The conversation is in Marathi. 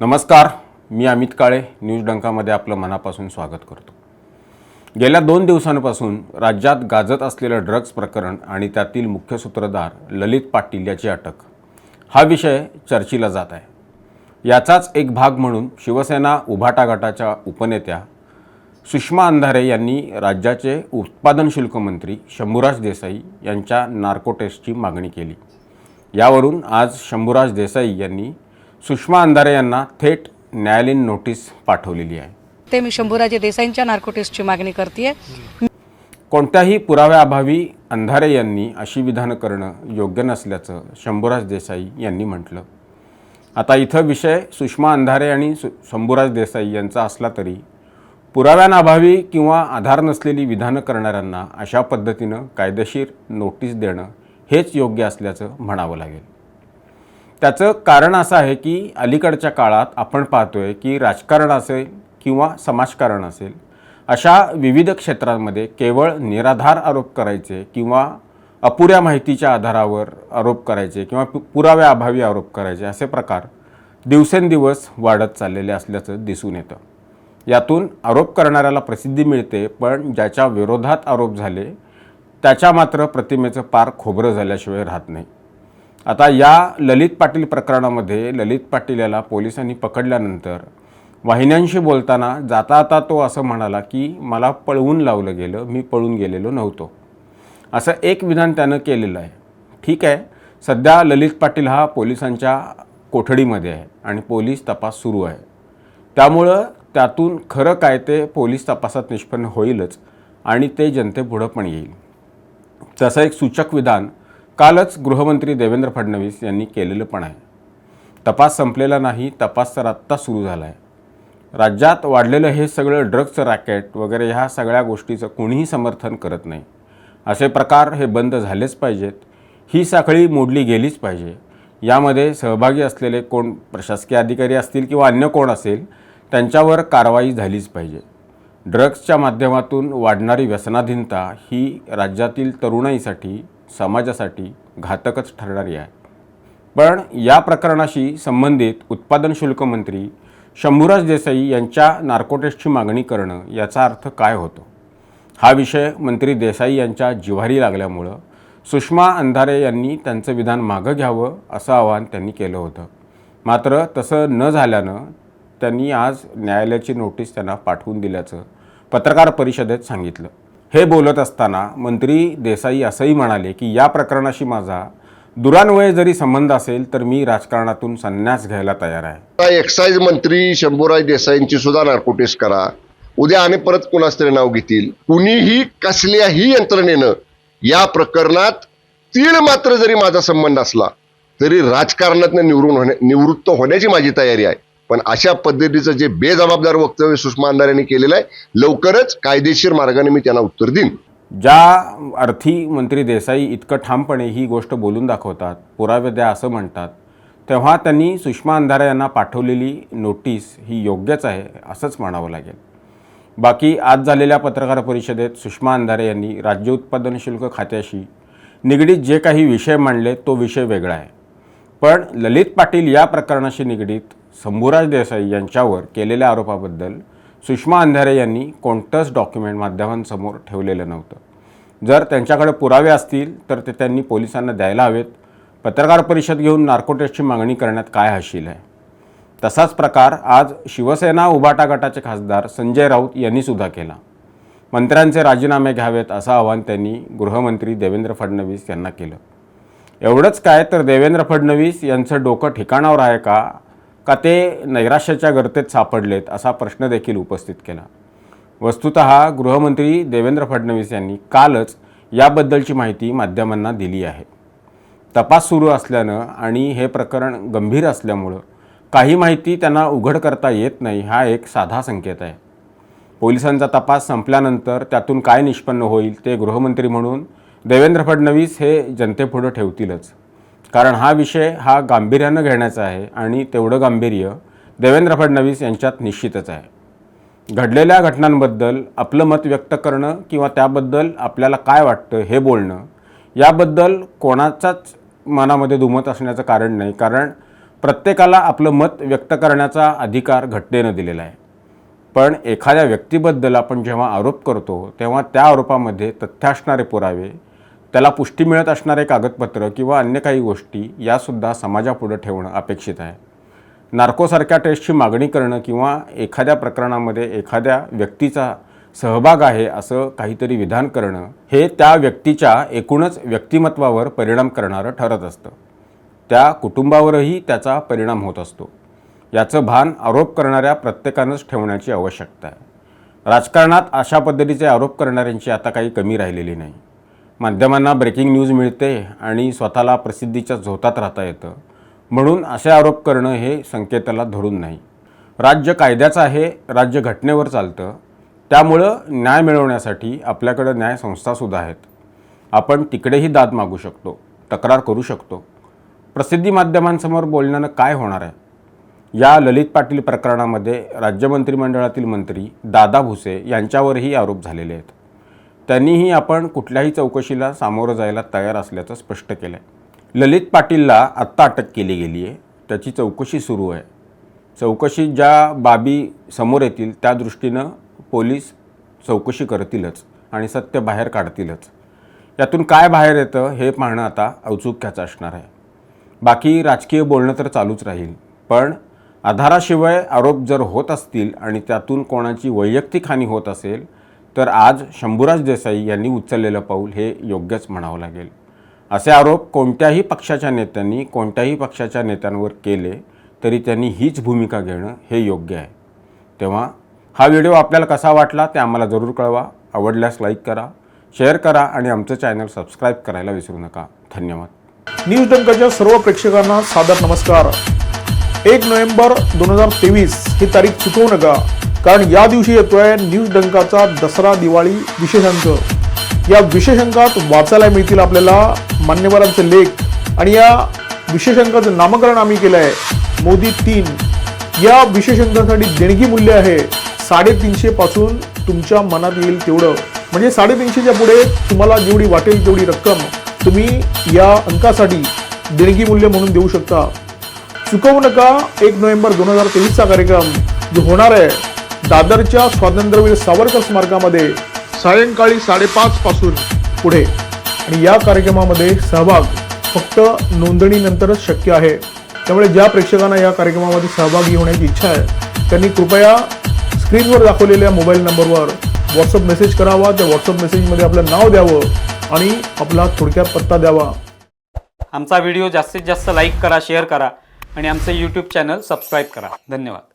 नमस्कार, मी अमित काळे न्यूज डंकामध्ये आपलं मनापासून स्वागत करतो। गेल्या 2 दिवसांपासून राज्यात गाजत असलेलं ड्रग्ज प्रकरण आणि त्यातील मुख्य सूत्रधार ललित पाटील याची अटक हा विषय चर्चेला जात आहे। याचाच एक भाग म्हणून शिवसेना उभाटा गटाच्या उपनेत्या सुषमा अंधारे यांनी राज्याचे उत्पादन शुल्क मंत्री शंभूराज देसाई यांच्या नार्को टेस्टची मागणी केली। यावरून आज शंभूराज देसाई यांनी सुषमा अंधारे यांना थेट न्यायालयीन नोटीस पाठवलेली आहे। ते मी शंभूराज देसाईंच्या नार्को टेस्टची मागणी करते। कोणत्याही पुराव्याअभावी अंधारे यांनी अशी विधान करणं योग्य नसल्याचं शंभूराज देसाई यांनी म्हटलं। आता इथं विषय सुषमा अंधारे आणि शंभूराज देसाई यांचा असला तरी पुराव्यांअभावी किंवा आधार नसलेली विधानं करणाऱ्यांना अशा पद्धतीनं कायदेशीर नोटीस देणं हेच योग्य असल्याचं म्हणावं लागेल। त्याचं कारण असं आहे की अलीकडच्या काळात आपण पाहतोय की राजकारण असेल किंवा समाजकारण असेल अशा विविध क्षेत्रांमध्ये केवळ निराधार आरोप करायचे किंवा अपुऱ्या माहितीच्या आधारावर आरोप करायचे किंवा पुराव्याअभावी आरोप करायचे असे प्रकार दिवसेंदिवस वाढत चाललेले असल्याचं दिसून येतं। यातून आरोप करणाऱ्याला प्रसिद्धी मिळते, पण ज्याच्या विरोधात आरोप झाले त्याच्या मात्र प्रतिमेचं पार खोबरं झाल्याशिवाय राहत नाही। आता या ललित पाटील प्रकरणामध्ये ललित पाटील याला पोलिसांनी पकडल्यानंतर वाहिन्यांशी बोलताना जाता तो असं म्हणाला की मला पळवून लावलं गेलं, मी पळून गेलेलो नव्हतो, असं एक विधान त्यानं केलेलं आहे। ठीक आहे, सध्या ललित पाटील हा पोलिसांच्या कोठडीमध्ये आहे आणि पोलीस तपास सुरू आहे, त्यामुळं त्यातून खरं काय ते पोलीस तपासात निष्पन्न होईलच आणि ते जनतेपुढं पण येईल। तसं एक सूचक विधान कालच गृहमंत्री देवेंद्र फडणवीस यांनी केलेलं पण आहे। तपास संपलेला नाही, तपास तर आत्ता सुरू झाला आहे। राज्यात वाढलेलं हे सगळं ड्रग्जचं रॅकेट वगैरे ह्या सगळ्या गोष्टीचं कोणीही समर्थन करत नाही। असे प्रकार हे बंद झालेच पाहिजेत, ही साखळी मोडली गेलीच पाहिजे। यामध्ये सहभागी असलेले कोण प्रशासकीय अधिकारी असतील किंवा अन्य कोण असेल त्यांच्यावर कारवाई झालीच पाहिजे। ड्रग्जच्या माध्यमातून वाढणारी व्यसनाधीनता ही राज्यातील तरुणाईसाठी समाजासाठी घातकच ठरणारी आहे। पण या प्रकरणाशी संबंधित उत्पादन शुल्क मंत्री शंभूराज देसाई यांच्या नार्को टेस्टची मागणी करणं याचा अर्थ काय होतो, हा विषय मंत्री देसाई यांच्या जिव्हारी लागल्यामुळं सुषमा अंधारे यांनी त्यांचं विधान मागं घ्यावं असं आवाहन त्यांनी केलं होतं। मात्र तसं न झाल्यानं त्यांनी आज न्यायालयाची नोटीस त्यांना पाठवून दिल्याचं पत्रकार परिषदेत सांगितलं। हे बोलत असताना मंत्री देसाई असंही म्हणाले की या प्रकरणाशी माझा दुरान्वये जरी संबंध असेल तर मी राजकारणातून संन्यास घ्यायला तयार आहे। एक्साईज मंत्री शंभूराज देसाईंची सुद्धा नार्को टेस्ट करा, उद्या आणि परत कुणाच तरी नाव घेतील। कुणीही कसल्याही यंत्रणेनं या प्रकरणात तीळ मात्र जरी माझा संबंध असला तरी राजकारणातून निवृत्त होण्याची माझी तयारी आहे। पण अशा पद्धतीचं जे बेजबाबदार वक्तव्य सुषमा अंधारे यांनी केलेलं आहे, लवकरच कायदेशीर मार्गाने मी त्यांना उत्तर देईन। ज्या अर्थी मंत्री देसाई इतकं ठामपणे ही गोष्ट बोलून दाखवतात, पुरावे द्या असं म्हणतात, तेव्हा त्यांनी सुषमा अंधारे यांना पाठवलेली नोटीस ही योग्यच आहे असंच म्हणावं लागेल। बाकी आज झालेल्या पत्रकार परिषदेत सुषमा अंधारे यांनी राज्य उत्पादन शुल्क खात्याशी निगडीत जे काही विषय मांडले तो विषय वेगळा आहे, पण ललित पाटील या प्रकरणाशी निगडीत शंभूराज देसाई यांच्यावर केलेल्या आरोपाबद्दल सुषमा अंधारे यांनी कोणतंच डॉक्युमेंट माध्यमांसमोर ठेवलेलं नव्हतं। जर त्यांच्याकडे पुरावे असतील तर ते त्यांनी पोलिसांना द्यायला हवेत। पत्रकार परिषद घेऊन नार्को टेस्टची मागणी करण्यात काय हशील आहे। तसाच प्रकार आज शिवसेना उभाटा गटाचे खासदार संजय राऊत यांनी सुद्धा केला। मंत्र्यांचे राजीनामे घ्यावेत असं आवाहन त्यांनी गृहमंत्री देवेंद्र फडणवीस यांना केलं। एवढंच काय तर देवेंद्र फडणवीस यांचं डोकं ठिकाणावर आहे का ते नैराश्याच्या गर्तेत सापडलेत असा प्रश्न देखील उपस्थित केला। वस्तुतः गृहमंत्री देवेंद्र फडणवीस यांनी कालच याबद्दलची माहिती माध्यमांना दिली आहे। तपास सुरू असल्यानं आणि हे प्रकरण गंभीर असल्यामुळं काही माहिती त्यांना उघड करता येत नाही हा एक साधा संकेत आहे। पोलिसांचा तपास संपल्यानंतर त्यातून काय निष्पन्न होईल ते गृहमंत्री म्हणून देवेंद्र फडणवीस हे जनतेपुढं ठेवतीलच, कारण हा विषय हा गांभीर्यानं घेण्याचा आहे आणि तेवढं गांभीर्य देवेंद्र फडणवीस यांच्यात निश्चितच आहे। घडलेल्या घटनांबद्दल आपलं मत व्यक्त करणं किंवा त्याबद्दल आपल्याला काय वाटतं हे बोलणं याबद्दल कोणाचाच मनामध्ये दुमत असण्याचं कारण नाही, कारण प्रत्येकाला आपलं मत व्यक्त करण्याचा अधिकार घटनेनं दिलेला आहे. पण एखाद्या व्यक्तीबद्दल आपण जेव्हा आरोप करतो तेव्हा त्या आरोपामध्ये तथ्य असणारे पुरावे, त्याला पुष्टी मिळत असणारे कागदपत्र किंवा अन्य काही गोष्टी यासुद्धा समाजापुढे ठेवणं अपेक्षित आहे. नार्कोसारख्या टेस्टची मागणी करणं किंवा एखाद्या प्रकरणामध्ये एखाद्या व्यक्तीचा सहभाग आहे असं काहीतरी विधान करणं हे त्या व्यक्तीच्या एकूणच व्यक्तिमत्वावर परिणाम करणारं ठरत असतं. त्या कुटुंबावरही त्याचा परिणाम होत असतो. याचं भान आरोप करणाऱ्या प्रत्येकानंच ठेवण्याची आवश्यकता आहे. राजकारणात अशा पद्धतीचे आरोप करणाऱ्यांची आता काही कमी राहिलेली नाही. माध्यमांना ब्रेकिंग न्यूज मिळते आणि स्वतःला प्रसिद्धीच्या झोतात राहता येतं, म्हणून असे आरोप करणं हे संकेताला धरून नाही. राज्य कायद्याचं आहे, राज्य घटनेवर चालतं. त्यामुळं न्याय मिळवण्यासाठी आपल्याकडं न्यायसंस्थासुद्धा आहेत. आपण तिकडेही दाद मागू शकतो, तक्रार करू शकतो. प्रसिद्धी माध्यमांसमोर बोलण्यानं काय होणार आहे? या ललित पाटील प्रकरणामध्ये राज्य मंत्रिमंडळातील मंत्री दादा भुसे यांच्यावरही आरोप झालेले आहेत. त्यांनीही आपण कुठल्याही चौकशीला सामोरं जायला तयार असल्याचं स्पष्ट केलं आहे. ललित पाटीलला आत्ता अटक केली गेली आहे. त्याची चौकशी सुरू आहे. चौकशीत ज्या बाबी समोर येतील त्या दृष्टीनं पोलीस चौकशी करतीलच आणि सत्य बाहेर काढतीलच. यातून काय बाहेर येतं हे पाहणं आता औत्सुक्याचं असणार आहे. बाकी राजकीय बोलणं तर चालूच राहील, पण आधाराशिवाय आरोप जर होत असतील आणि त्यातून कोणाची वैयक्तिक हानी होत असेल तर आज शंभूराज देसाई यांनी उचललेलं पाऊल हे योग्यच म्हणावं लागेल. असे आरोप कोणत्याही पक्षाच्या नेत्यांनी कोणत्याही पक्षाच्या नेत्यांवर केले तरी त्यांनी हीच भूमिका घेणं हे योग्य आहे. तेव्हा हा व्हिडिओ आपल्याला कसा वाटला ते आम्हाला जरूर कळवा. आवडल्यास लाईक करा, शेअर करा आणि आमचं चॅनल सबस्क्राईब करायला विसरू नका. धन्यवाद. न्यूज डंकाच्या सर्व प्रेक्षकांना सादर नमस्कार. 1 नोव्हेंबर 2023 ही तारीख चुकवू नका, कारण या दिवशी येतोय न्यूज डंकाचा दसरा दिवाळी विशेषांक. या विशेषांकात वाचायला मिळतील आपल्याला मान्यवरांचे लेख आणि या विशेषांकाचं नामकरण आम्ही केलं आहे मोदी 3. या विशेषांकासाठी देणगी मूल्य आहे 350 पासून तुमच्या मनात येईल तेवढं, म्हणजे 350च्या पुढे तुम्हाला जेवढी वाटेल तेवढी रक्कम तुम्ही या अंकासाठी देणगी मूल्य म्हणून देऊ शकता. चुकवू नका 1 नोव्हेंबर 2023चा कार्यक्रम जो होणार आहे दादरच्या स्वातंत्र्यवीर सावरकर स्मारकामध्ये सायंकाळी 5:30 पासून पुढे. आणि या कार्यक्रमामध्ये सहभाग फक्त नोंदणीनंतरच शक्य आहे. त्यामुळे ज्या प्रेक्षकांना या कार्यक्रमामध्ये सहभागी होण्याची इच्छा आहे त्यांनी कृपया स्क्रीनवर दाखवलेल्या मोबाईल नंबरवर व्हॉट्सअप मेसेज करावा. त्या व्हॉट्सअप मेसेजमध्ये आपलं नाव द्यावं आणि आपला थोडक्यात पत्ता द्यावा. आमचा व्हिडिओ जास्तीत जास्त लाईक करा, शेअर करा आणि आमचं यूट्यूब चॅनल सबस्क्राईब करा. धन्यवाद.